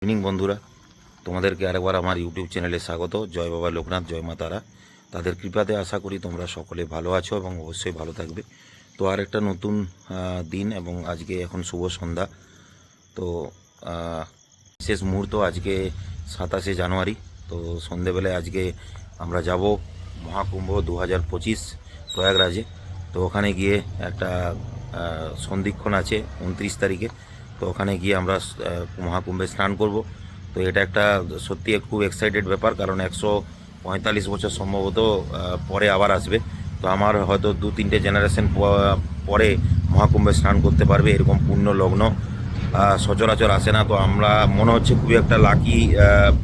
Evening বন্ধুরা, তোমাদেরকে আরেকবার আমার ইউটিউব চ্যানেলে স্বাগত। জয় বাবা লোকনাথ, জয় মা তারা। তাদের কৃপাতে আশা করি তোমরা সকলে ভালো আছো এবং অবশ্যই ভালো থাকবে। তো আর একটা নতুন দিন এবং আজকে এখন শুভ সন্ধ্যা। তো শেষ মুহূর্ত আজকে 27শে জানুয়ারি। তো সন্ধেবেলায় আজকে আমরা যাব মহাকুম্ভ 2025 প্রয়াগরাজে। তো ওখানে গিয়ে একটা সন্ধিক্ষণ আছে 29 তারিখে। তো ওখানে গিয়ে আমরা মহাকুম্ভে স্নান করব। তো এটা একটা সত্যি খুব এক্সাইটেড ব্যাপার, কারণ 145 বছর সম্ভবত পরে আবার আসবে। তো আমার হয়তো 2-3টে জেনারেশন পরে মহাকুম্ভে স্নান করতে পারবে, এরকম পূর্ণ লগ্ন সচরাচর আসে না। তো আমরা মনে হচ্ছে খুবই একটা লাকি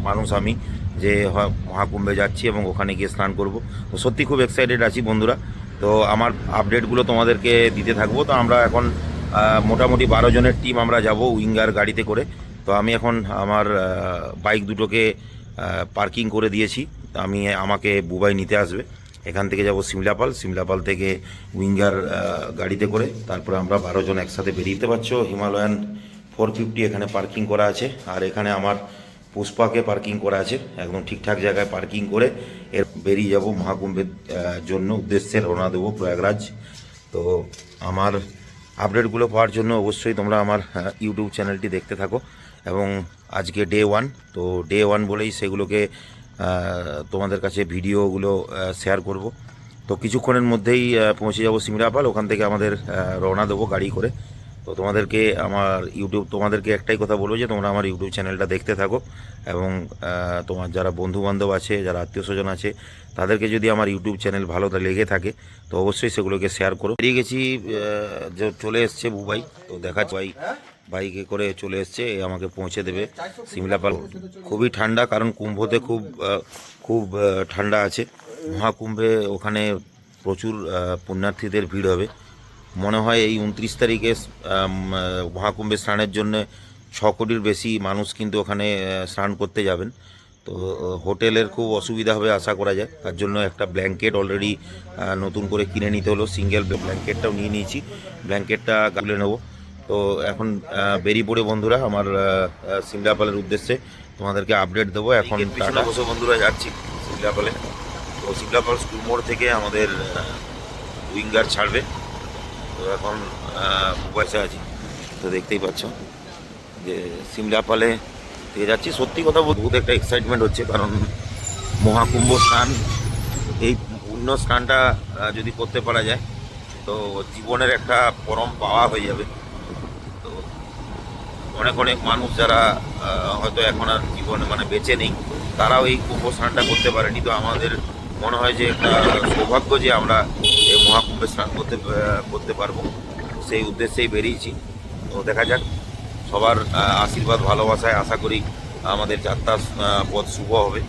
মানুষ আমি, যে মহাকুম্ভে যাচ্ছি এবং ওখানে গিয়ে স্নান করব। তো সত্যি খুব এক্সাইটেড আছি বন্ধুরা। তো আমার আপডেটগুলো তোমাদেরকে দিতে থাকবো। তো আমরা এখন মোটামুটি 12 জনের টিম আমরা যাব উইঙ্গার গাড়িতে করে। তো আমি এখন আমার বাইক দুটোকে পার্কিং করে দিয়েছি। আমাকে বুবাই নিতে আসবে। এখান থেকে যাব সিমলাপাল থেকে উইঙ্গার গাড়িতে করে তারপরে আমরা 12 জন একসাথে বেরিয়ে পারছো। হিমালয়ান 450 এখানে পার্কিং করা আছে, আর এখানে আমার পুষ্পাকে পার্কিং করা আছে। একদম ঠিকঠাক জায়গায় পার্কিং করে বেরিয়ে যাব মহাকুম্ভের জন্য উদ্দেশ্যে রওনা দেবো প্রয়াগরাজ। তো আমার আপডেটগুলো পাওয়ার জন্য অবশ্যই তোমরা আমার ইউটিউব চ্যানেলটি দেখতে থাকো। এবং আজকে ডে 1, তো ডে 1 বলেই সেগুলোকে তোমাদের কাছে ভিডিওগুলো শেয়ার করব। তো কিছুক্ষণের মধ্যেই পৌঁছে যাব সিমলাপাল। ওখান থেকে আমাদের রওনা দেবো গাড়ি করে। তো তোমাদেরকে একটাই কথা বলবো যে তোমরা আমার ইউটিউব চ্যানেলটা দেখতে থাকো এবং তোমার যারা বন্ধুবান্ধব আছে, যারা আত্মীয় স্বজন আছে, তাদেরকে যদি আমার ইউটিউব চ্যানেল ভালো লেগে থাকে তো অবশ্যই সেগুলোকে শেয়ার করো। বেরিয়ে গেছি, যে চলে এসছে বুবাই। তো দেখা বাইকে করে চলে এসছে, আমাকে পৌঁছে দেবে সিমলাপাল। খুবই ঠান্ডা, কারণ কুম্ভতে খুব ঠান্ডা আছে। মহাকুম্ভে ওখানে প্রচুর পুণ্যার্থীদের ভিড় হবে। মনে হয় এই 29 তারিখে মহাকুম্ভে স্নানের জন্য 6 কোটির বেশি মানুষ কিন্তু ওখানে স্নান করতে যাবেন। তো হোটেলের খুব অসুবিধা হবে আশা করা যায়। তার জন্য একটা ব্ল্যাঙ্কেট অলরেডি নতুন করে কিনে নিতে হলো। সিঙ্গেল ব্ল্যাঙ্কেটটাও নিয়ে নিয়েছি, ব্ল্যাঙ্কেটটা গালে নেবো। তো এখন বেরিয়ে পড়ে বন্ধুরা আমার সিমলাপালের উদ্দেশ্যে। তোমাদেরকে আপডেট দেবো। এখন পিছনে বসে বন্ধুরা যাচ্ছি সিমলাপালে। তো সিমলাপাল স্কুল মোড় থেকে আমাদের উইঙ্গার ছাড়বে। তো এখন বসে আছি, তো দেখতেই পাচ্ছ যে সিমলাপালে থেকে যাচ্ছি। সত্যি কথা বহুত একটা এক্সাইটমেন্ট হচ্ছে, কারণ মহাকুম্ভ স্নান, এই পূর্ণ স্নানটা যদি করতে পারা যায় তো জীবনের একটা পরম পাওয়া হয়ে যাবে। তো অনেক অনেক মানুষ যারা হয়তো এখন আর জীবনে বেঁচে নেই, তারাও এই কুম্ভ স্নানটা করতে পারেনি। তো আমাদের মনে হয় যে একটা সৌভাগ্য যে আমরা এই মহাকুম্ভে স্নান করতে পারবো। সেই উদ্দেশ্যেই বেরিয়েছি। তো দেখা যাক, সবার আশীর্বাদ ভালোবাসায় আশা করি আমাদের যাত্রার পথ শুভ হবে।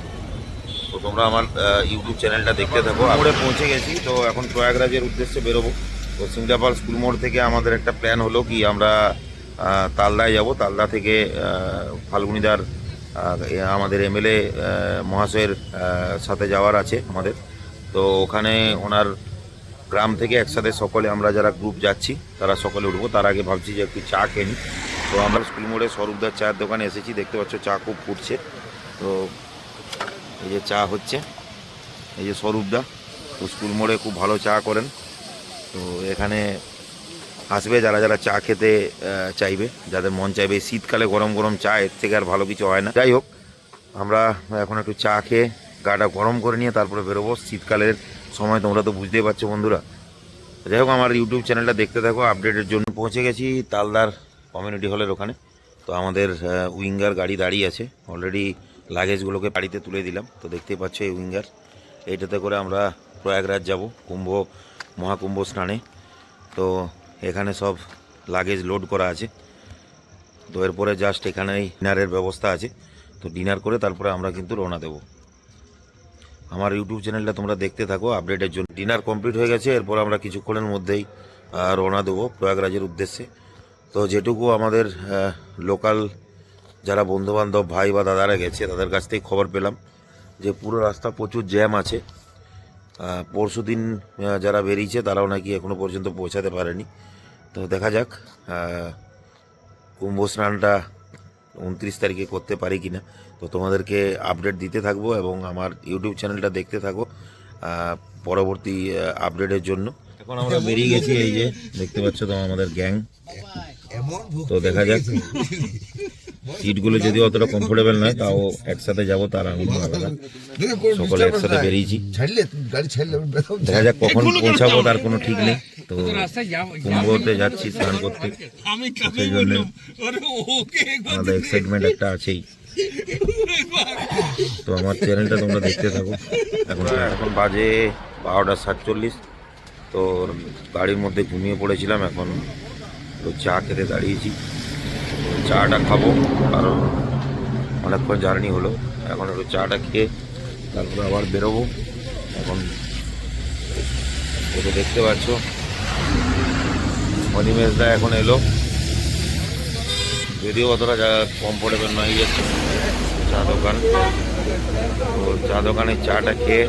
তো তোমরা আমার ইউটিউব চ্যানেলটা দেখতে থাকো। মোড়ে পৌঁছে গেছি, তো এখন প্রয়াগরাজের উদ্দেশ্যে বেরোবো। তো সিমলাপাল স্কুল মোড় থেকে আমাদের একটা প্ল্যান হলো কি, আমরা তালদায় যাব। তালদা থেকে ফাল্গুনিদার আমাদের এমএলএ মহাশয়ের সাথে যাওয়ার আছে আমাদের। তো ওখানে ওনার গ্রাম থেকে একসাথে সকলে আমরা যারা গ্রুপ যাচ্ছি তারা সকলে উঠবো। তার আগে ভাবছি যে একটু চা খেয়ে নিই। তো আমরা স্কুল মোড়ে স্বরূপদার চায়ের দোকানে এসেছি, দেখতে পাচ্ছ চা খুব ফুটছে। তো এই যে চা হচ্ছে, এই যে স্বরূপদা, তো স্কুল মোড়ে খুব ভালো চা করেন। তো এখানে আসবে যারা যারা চা খেতে চাইবে, যাদের মন চাইবে। শীতকালে গরম গরম চা, এর থেকে আর ভালো কিছু হয় না। যাই হোক, আমরা এখন একটু চা খেয়ে গাটা গরম করে নিয়ে তারপরে বেরোবো। শীতকালের সময় তোমরা তো বুঝতেই পারছো বন্ধুরা। যাই হোক, আমার ইউটিউব চ্যানেলটা দেখতে থাকো আপডেটের জন্য। পৌঁছে গেছি তালদার কমিউনিটি হলের ওখানে। তো আমাদের উইঙ্গার গাড়ি দাঁড়িয়ে আছে অলরেডি। লাগেজগুলোকে বাড়িতে তুলে দিলাম। তো দেখতেই পাচ্ছ এই উইঙ্গার, এইটাতে করে আমরা প্রয়াগরাজ যাব মহাকুম্ভ স্নানে। তো এখানে সব লাগেজ লোড করা আছে। তো এরপরে জাস্ট এখানেই ডিনারের ব্যবস্থা আছে। তো ডিনার করে তারপরে আমরা কিন্তু রওনা দেব। আমার ইউটিউব চ্যানেলটা তোমরা দেখতে থাকো আপডেটের জন্য। ডিনার কমপ্লিট হয়ে গেছে, এরপর আমরা কিছুক্ষণের মধ্যেই রওনা দেবো প্রয়াগরাজের উদ্দেশ্যে। তো যেটুকু আমাদের লোকাল যারা বন্ধুবান্ধব ভাই বা দাদারা গেছে তাদের কাছ থেকে খবর পেলাম যে পুরো রাস্তা প্রচুর জ্যাম আছে। পরশু দিন যারা বেরিয়েছে তারাও নাকি এখনও পর্যন্ত পৌঁছাতে পারেনি। তো দেখা যাক কুম্ভ স্নানটা 29 তারিখে করতে পারি কিনা। তো তোমাদেরকে আপডেট দিতে থাকবো এবং আমার ইউটিউব চ্যানেলটা দেখতে থাকো পরবর্তী আপডেটের জন্য। এখন আমরা বেরিয়ে গেছি, এই যে দেখতে পাচ্ছ তো আমাদের গ্যাং। তো দেখা যাক, সিটগুলো যদিও অতটা কমফোর্টেবল নয়, তাও একসাথে যাবো তার আনন্দ আলাদা। সকলে একসাথে বেরিয়েছি, দেখা যাক কখন পৌঁছাবো তার কোনো ঠিক নেই। তো কুম্ভতে যাচ্ছি স্নান করতে, সেই জন্য আমাদের এক্সাইটমেন্ট একটা আছেই। তো আমার চ্যানেলটা তোমরা দেখতে থাকো। এখন বাজে 12:47। তো গাড়ির মধ্যে ঘুমিয়ে পড়েছিলাম, এখন তো চা খেতে দাঁড়িয়েছি। চাটা খাবো কারণ অনেকক্ষণ জার্নি হলো। এখন একটু চাটা খেয়ে তারপর আবার বেরোবো। এখন ওটা দেখতে পাচ্ছ অনিমেশদা এখন এলো, যদিও অতটা কমফোর্টেবল নয় যাচ্ছে চা দোকান। তো চা দোকানে চাটা খেয়ে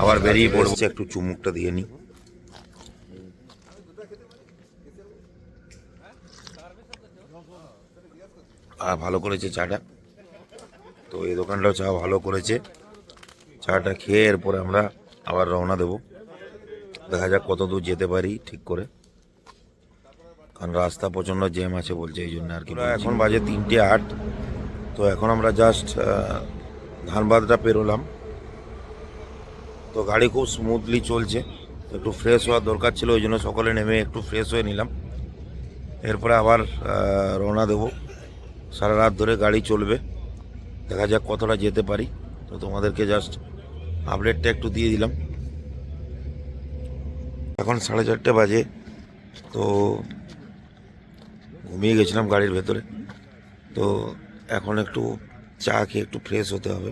আবার বেরিয়ে পড়ছে, একটু চুমুকটা দিয়ে নিই। ভালো করেছে চাটা, তো এই দোকানটাও চা ভালো করেছে। চাটা খেয়ে এরপরে আমরা আবার রওনা দেব। দেখা যাক কত দূর যেতে পারি ঠিক করে, কারণ রাস্তা প্রচণ্ড জ্যাম আছে বলছে, এই জন্য আর কি। এখন বাজে 3:08। তো এখন আমরা জাস্ট ধানবাদটা পেরোলাম। তো গাড়ি খুব স্মুথলি চলছে, একটু ফ্রেশ হওয়ার দরকার ছিল, ওই জন্য সকলে নেমে একটু ফ্রেশ হয়ে নিলাম। এরপরে আবার রওনা দেবো। সারা রাত ধরে গাড়ি চলবে, দেখা যাক কতটা যেতে পারি। তো তোমাদেরকে জাস্ট আপডেটটা একটু দিয়ে দিলাম। এখন 4:30 বাজে। তো ঘুমিয়ে গেছিলাম গাড়ির ভেতরে, তো এখন একটু চা খেয়ে একটু ফ্রেশ হতে হবে,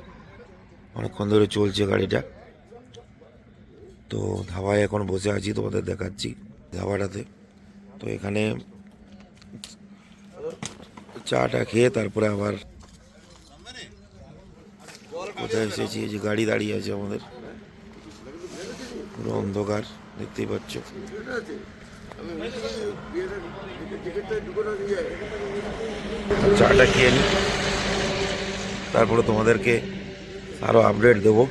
অনেকক্ষণ ধরে চলছে গাড়িটা। তো ধাবায় এখন বসে আছি, তোমাদের দেখাচ্ছি ধাবাটাতে। তো এখানে চাটা খেয়ে তারপরে আবার কোথায় এসেছি, এই যে গাড়ি দাঁড়িয়ে আছে আমাদের, পুরো অন্ধকার দেখতেই পাচ্ছ। চাটা খেয়ে নিই, তারপরে তোমাদেরকে আরো আপডেট দেবো।